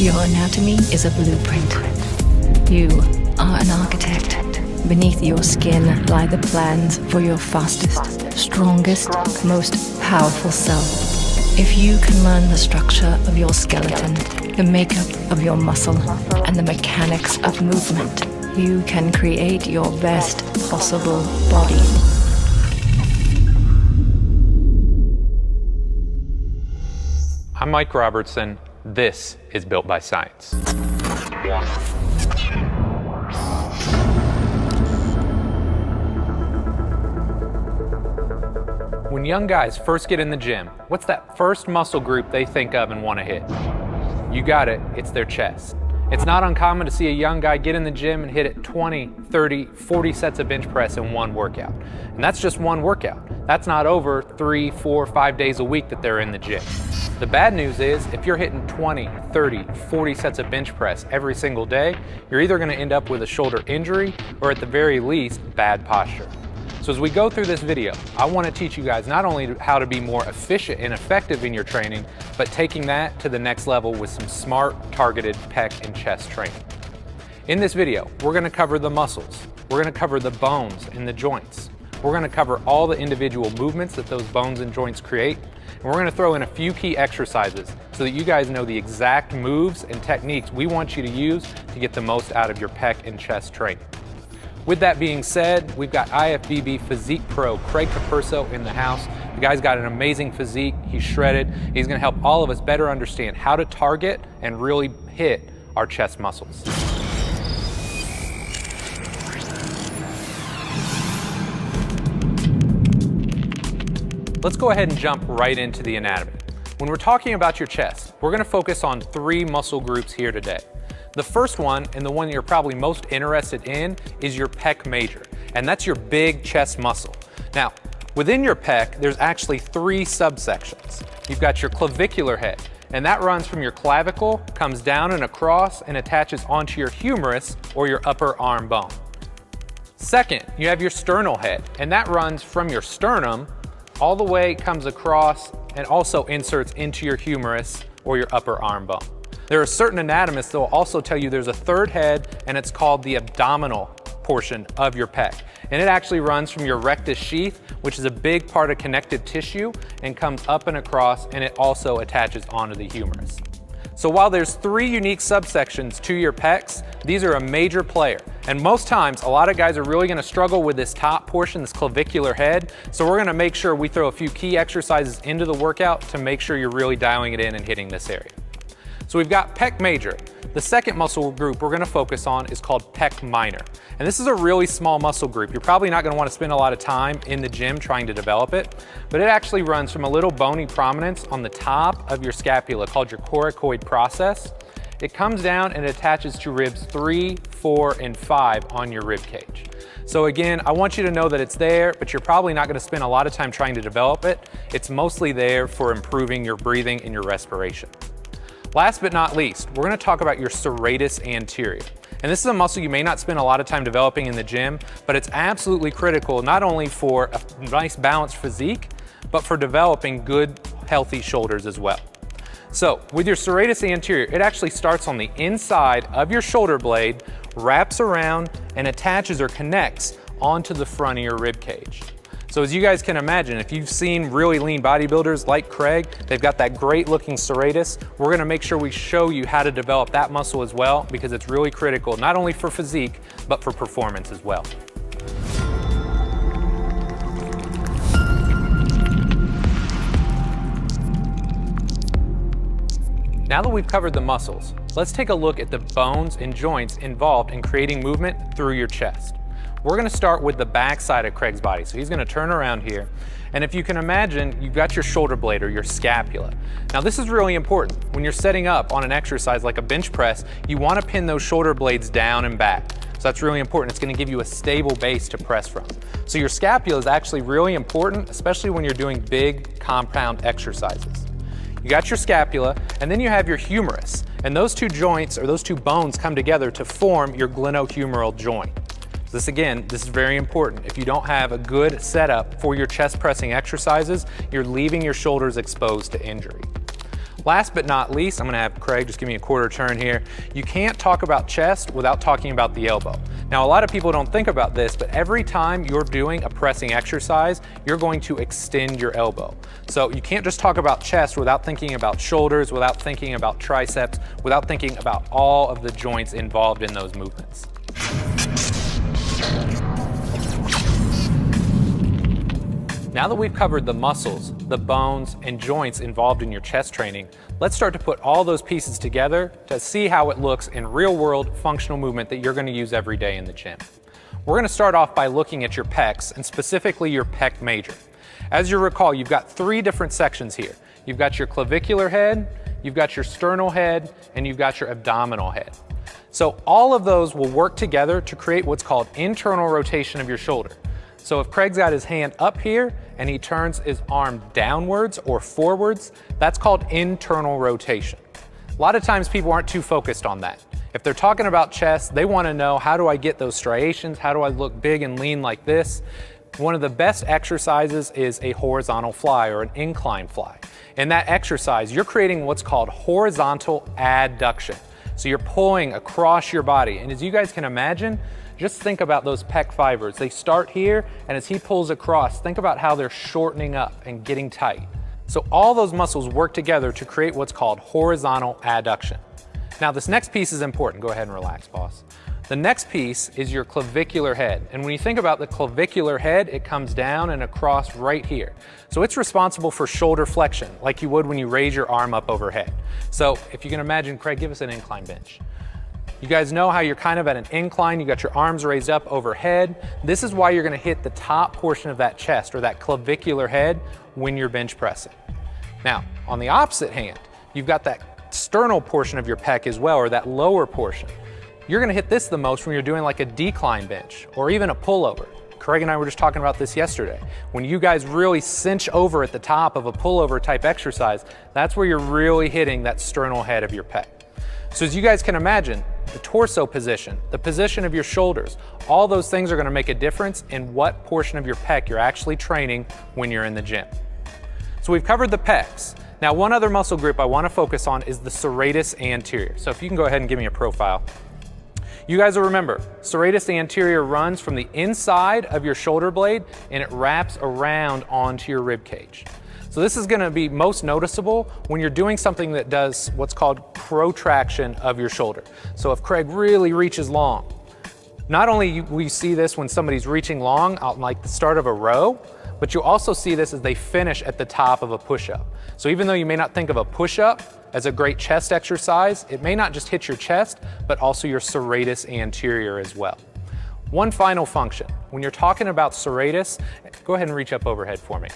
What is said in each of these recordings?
Your anatomy is a blueprint. You are an architect. Beneath your skin lie the plans for your fastest, strongest, most powerful self. If you can learn the structure of your skeleton, the makeup of your muscle, and the mechanics of movement, you can create your best possible body. I'm Mike Robertson. This is Built by Science. When young guys first get in the gym, what's that first muscle group they think of and want to hit? You got it, it's their chest. It's not uncommon to see a young guy get in the gym and hit it 20, 30, 40 sets of bench press in one workout. And that's just one workout. That's not over 3, 4, 5 days a week that they're in the gym. The bad news is if you're hitting 20, 30, 40 sets of bench press every single day, you're either going to end up with a shoulder injury or at the very least, bad posture. So as we go through this video, I want to teach you guys not only how to be more efficient and effective in your training, but taking that to the next level with some smart, targeted pec and chest training. In this video, we're going to cover the muscles, we're going to cover the bones and the joints, we're going to cover all the individual movements that those bones and joints create, and we're going to throw in a few key exercises so that you guys know the exact moves and techniques we want you to use to get the most out of your pec and chest training. With that being said, we've got IFBB Physique Pro Craig Capurso in the house. The guy's got an amazing physique, he's shredded. He's gonna help all of us better understand how to target and really hit our chest muscles. Let's go ahead and jump right into the anatomy. When we're talking about your chest, we're gonna focus on 3 muscle groups here today. The first one, and the one you're probably most interested in, is your pec major, and that's your big chest muscle. Now, within your pec, there's actually 3 subsections. You've got your clavicular head, and that runs from your clavicle, comes down and across, and attaches onto your humerus or your upper arm bone. Second, you have your sternal head, and that runs from your sternum all the way, comes across, and also inserts into your humerus or your upper arm bone. There are certain anatomists that will also tell you there's a third head, and it's called the abdominal portion of your pec. And it actually runs from your rectus sheath, which is a big part of connective tissue, and comes up and across, and it also attaches onto the humerus. So while there's 3 unique subsections to your pecs, these are a major player. And most times, a lot of guys are really gonna struggle with this top portion, this clavicular head. So we're gonna make sure we throw a few key exercises into the workout to make sure you're really dialing it in and hitting this area. So we've got pec major. The second muscle group we're gonna focus on is called pec minor. And this is a really small muscle group. You're probably not gonna wanna spend a lot of time in the gym trying to develop it, but it actually runs from a little bony prominence on the top of your scapula called your coracoid process. It comes down and attaches to ribs 3, 4, and 5 on your rib cage. So again, I want you to know that it's there, but you're probably not gonna spend a lot of time trying to develop it. It's mostly there for improving your breathing and your respiration. Last but not least, we're gonna talk about your serratus anterior. And this is a muscle you may not spend a lot of time developing in the gym, but it's absolutely critical not only for a nice balanced physique, but for developing good, healthy shoulders as well. So with your serratus anterior, it actually starts on the inside of your shoulder blade, wraps around, and attaches or connects onto the front of your rib cage. So as you guys can imagine, if you've seen really lean bodybuilders like Craig, they've got that great looking serratus. We're gonna make sure we show you how to develop that muscle as well, because it's really critical, not only for physique, but for performance as well. Now that we've covered the muscles, let's take a look at the bones and joints involved in creating movement through your chest. We're gonna start with the back side of Craig's body. So he's gonna turn around here. And if you can imagine, you've got your shoulder blade or your scapula. Now this is really important. When you're setting up on an exercise like a bench press, you wanna pin those shoulder blades down and back. So that's really important. It's gonna give you a stable base to press from. So your scapula is actually really important, especially when you're doing big compound exercises. You got your scapula, and then you have your humerus. And those 2 joints, or those 2 bones, come together to form your glenohumeral joint. This is very important. If you don't have a good setup for your chest pressing exercises, you're leaving your shoulders exposed to injury. Last but not least, I'm gonna have Craig just give me a quarter turn here. You can't talk about chest without talking about the elbow. Now, a lot of people don't think about this, but every time you're doing a pressing exercise, you're going to extend your elbow. So you can't just talk about chest without thinking about shoulders, without thinking about triceps, without thinking about all of the joints involved in those movements. Now that we've covered the muscles, the bones, and joints involved in your chest training, let's start to put all those pieces together to see how it looks in real-world functional movement that you're going to use every day in the gym. We're going to start off by looking at your pecs, and specifically your pec major. As you recall, you've got three different sections here. You've got your clavicular head, you've got your sternal head, and you've got your abdominal head. So all of those will work together to create what's called internal rotation of your shoulder. So if Craig's got his hand up here and he turns his arm downwards or forwards, that's called internal rotation. A lot of times people aren't too focused on that. If they're talking about chest, they want to know, how do I get those striations? How do I look big and lean like this? One of the best exercises is a horizontal fly or an incline fly. In that exercise, you're creating what's called horizontal adduction. So you're pulling across your body. And as you guys can imagine, just think about those pec fibers. They start here, and as he pulls across, think about how they're shortening up and getting tight. So all those muscles work together to create what's called horizontal adduction. Now this next piece is important. Go ahead and relax, boss. The next piece is your clavicular head. And when you think about the clavicular head, it comes down and across right here. So it's responsible for shoulder flexion, like you would when you raise your arm up overhead. So if you can imagine, Craig, give us an incline bench. You guys know how you're kind of at an incline, you got your arms raised up overhead. This is why you're gonna hit the top portion of that chest or that clavicular head when you're bench pressing. Now, on the opposite hand, you've got that sternal portion of your pec as well, or that lower portion. You're gonna hit this the most when you're doing like a decline bench or even a pullover. Craig and I were just talking about this yesterday. When you guys really cinch over at the top of a pullover type exercise, that's where you're really hitting that sternal head of your pec. So as you guys can imagine, the torso position, the position of your shoulders, all those things are going to make a difference in what portion of your pec you're actually training when you're in the gym. So we've covered the pecs. Now one other muscle group I want to focus on is the serratus anterior. So if you can go ahead and give me a profile. You guys will remember, serratus anterior runs from the inside of your shoulder blade and it wraps around onto your rib cage. So this is going to be most noticeable when you're doing something that does what's called protraction of your shoulder. So if Craig really reaches long, not only we see this when somebody's reaching long out like the start of a row, but you also see this as they finish at the top of a push-up. So even though you may not think of a push-up as a great chest exercise, it may not just hit your chest, but also your serratus anterior as well. One final function. When you're talking about serratus, go ahead and reach up overhead for me.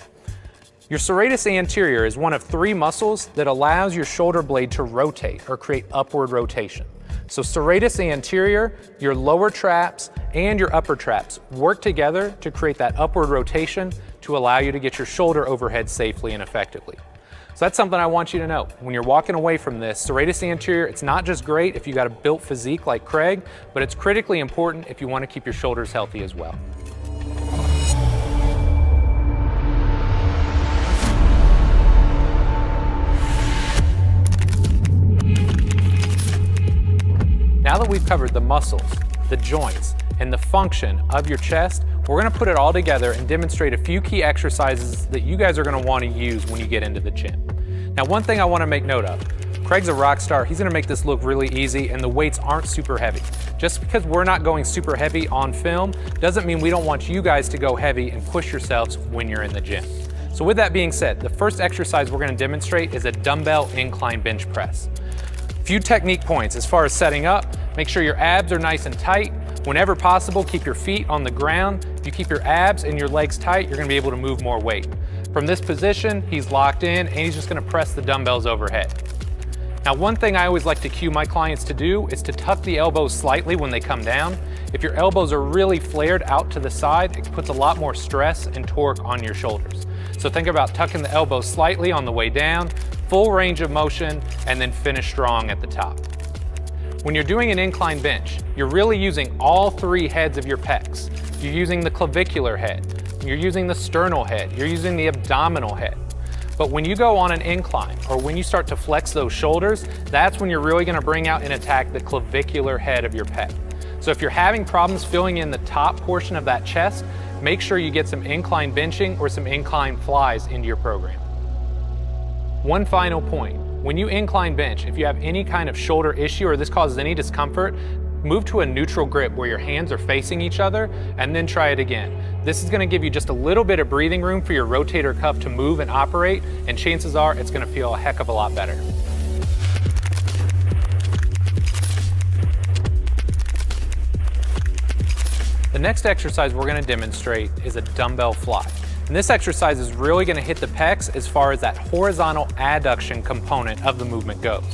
Your serratus anterior is one of three muscles that allows your shoulder blade to rotate or create upward rotation. So serratus anterior, your lower traps, and your upper traps work together to create that upward rotation to allow you to get your shoulder overhead safely and effectively. So that's something I want you to know. When you're walking away from this, serratus anterior, it's not just great if you got a built physique like Craig, but it's critically important if you want to keep your shoulders healthy as well. Now that we've covered the muscles, the joints, and the function of your chest, we're gonna put it all together and demonstrate a few key exercises that you guys are gonna wanna use when you get into the gym. Now, one thing I wanna make note of, Craig's a rock star. He's gonna make this look really easy and the weights aren't super heavy. Just because we're not going super heavy on film doesn't mean we don't want you guys to go heavy and push yourselves when you're in the gym. So with that being said, the first exercise we're gonna demonstrate is a dumbbell incline bench press. Few technique points as far as setting up. Make sure your abs are nice and tight. Whenever possible, keep your feet on the ground. If you keep your abs and your legs tight, you're gonna be able to move more weight. From this position, he's locked in and he's just gonna press the dumbbells overhead. Now, one thing I always like to cue my clients to do is to tuck the elbows slightly when they come down. If your elbows are really flared out to the side, it puts a lot more stress and torque on your shoulders. So think about tucking the elbows slightly on the way down, full range of motion, and then finish strong at the top. When you're doing an incline bench, you're really using all three heads of your pecs. You're using the clavicular head, you're using the sternal head, you're using the abdominal head. But when you go on an incline or when you start to flex those shoulders, that's when you're really gonna bring out and attack the clavicular head of your pec. So if you're having problems filling in the top portion of that chest, make sure you get some incline benching or some incline flies into your program. One final point, when you incline bench, if you have any kind of shoulder issue or this causes any discomfort, move to a neutral grip where your hands are facing each other and then try it again. This is gonna give you just a little bit of breathing room for your rotator cuff to move and operate, and chances are it's gonna feel a heck of a lot better. The next exercise we're gonna demonstrate is a dumbbell fly. And this exercise is really gonna hit the pecs as far as that horizontal adduction component of the movement goes.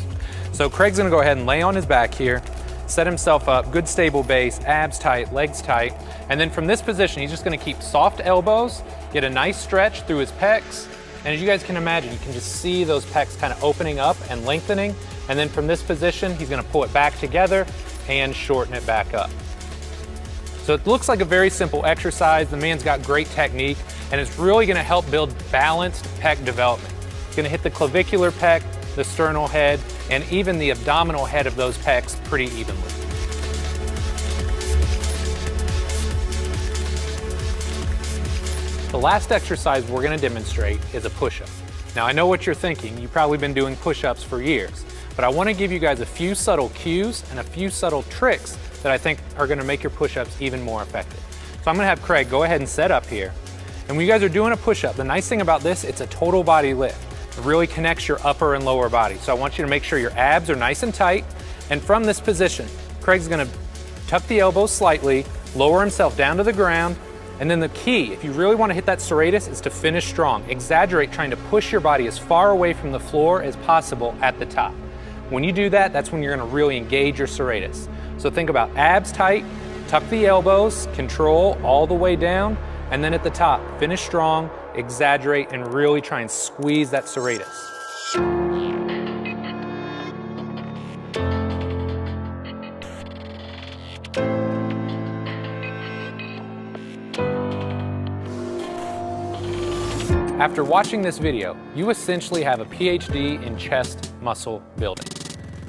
So Craig's gonna go ahead and lay on his back here, set himself up, good stable base, abs tight, legs tight, and then from this position, he's just gonna keep soft elbows, get a nice stretch through his pecs, and as you guys can imagine, you can just see those pecs kind of opening up and lengthening, and then from this position, he's gonna pull it back together and shorten it back up. So it looks like a very simple exercise. The man's got great technique, and it's really gonna help build balanced pec development. It's gonna hit the clavicular pec, the sternal head, and even the abdominal head of those pecs pretty evenly. The last exercise we're gonna demonstrate is a push-up. Now I know what you're thinking, you've probably been doing push-ups for years, but I wanna give you guys a few subtle cues and a few subtle tricks that I think are gonna make your push-ups even more effective. So I'm gonna have Craig go ahead and set up here. And when you guys are doing a push-up, the nice thing about this, it's a total body lift. It really connects your upper and lower body. So I want you to make sure your abs are nice and tight. And from this position, Craig's gonna tuck the elbows slightly, lower himself down to the ground. And then the key, if you really wanna hit that serratus, is to finish strong. Exaggerate trying to push your body as far away from the floor as possible at the top. When you do that, that's when you're gonna really engage your serratus. So think about abs tight, tuck the elbows, control all the way down, and then at the top, finish strong, exaggerate, and really try and squeeze that serratus. After watching this video, you essentially have a PhD in chest muscle building.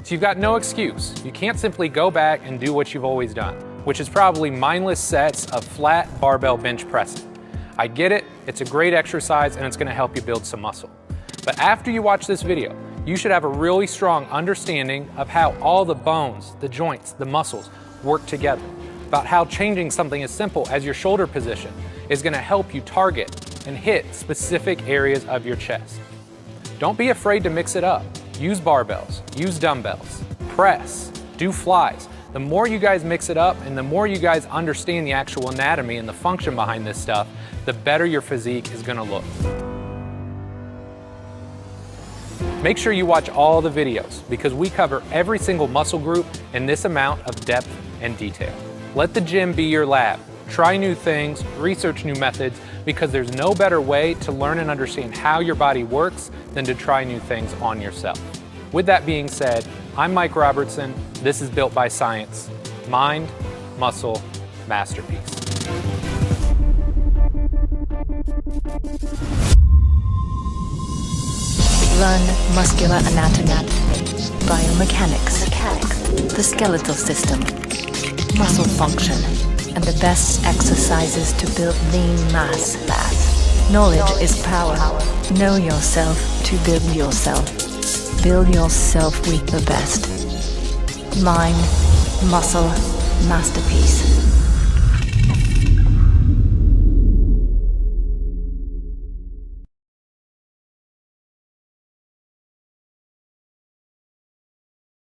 So you've got no excuse. You can't simply go back and do what you've always done, which is probably mindless sets of flat barbell bench pressing. I get it, it's a great exercise and it's gonna help you build some muscle. But after you watch this video, you should have a really strong understanding of how all the bones, the joints, the muscles work together, about how changing something as simple as your shoulder position is gonna help you target and hit specific areas of your chest. Don't be afraid to mix it up. Use barbells, use dumbbells, press, do flies. The more you guys mix it up and the more you guys understand the actual anatomy and the function behind this stuff, the better your physique is gonna look. Make sure you watch all the videos because we cover every single muscle group in this amount of depth and detail. Let the gym be your lab. Try new things, research new methods, because there's no better way to learn and understand how your body works than to try new things on yourself. With that being said, I'm Mike Robertson. This is Built by Science. Mind, muscle, masterpiece. Learn muscular anatomy, biomechanics, the skeletal system, muscle function, and the best exercises to build lean mass. Knowledge is power. Know yourself to build yourself. Build yourself with the best. Mind, muscle, masterpiece.